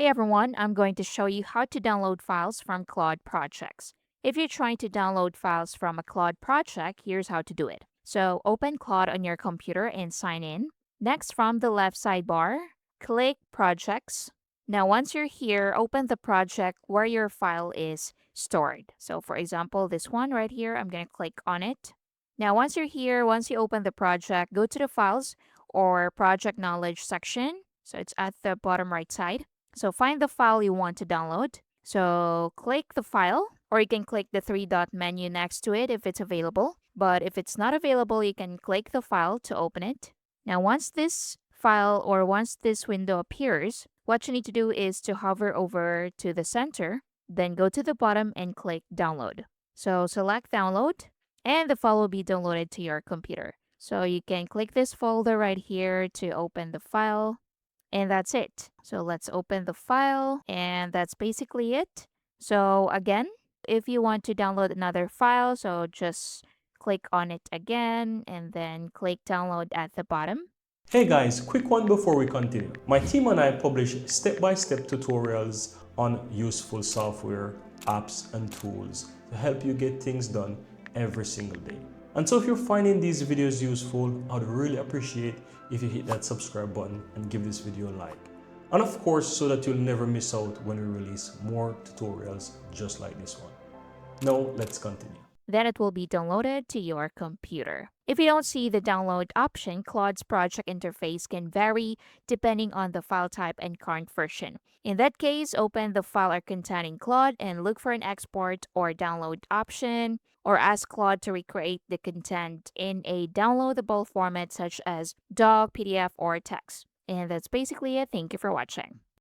Hey everyone, I'm going to show you how to download files from Claude Projects. If you're trying to download files from a Claude project, here's how to do it. So open Claude on your computer and sign in. Next, from the left sidebar, click Projects. Now, once you're here, open the project where your file is stored. So for example, this one right here, I'm going to click on it. Now, once you're here, once you open the project, go to the Files or Project Knowledge section. So it's at the bottom right side. So find the file you want to download. So click the file, or you can click the three dot menu next to it if it's available. But if it's not available, you can click the file to open it. Now, once this file or once this window appears, what you need to do is to hover over to the center, then go to the bottom and click download. So select download, and the file will be downloaded to your computer. So you can click this folder right here to open the file. And that's it. So let's open the file, and that's basically it. So again, if you want to download another file, so just click on it again and then click download at the bottom. Hey guys, quick one before we continue. My team and I publish step-by-step tutorials on useful software, apps, and tools to help you get things done every single day. And so if you're finding these videos useful, I'd really appreciate if you hit that subscribe button and give this video a like. And of course, so that you'll never miss out when we release more tutorials just like this one. Now, let's continue. Then it will be downloaded to your computer. If you don't see the download option, Claude's project interface can vary depending on the file type and current version. In that case, open the file or containing Claude and look for an export or download option, or ask Claude to recreate the content in a downloadable format such as doc, PDF, or text. And that's basically it. Thank you for watching.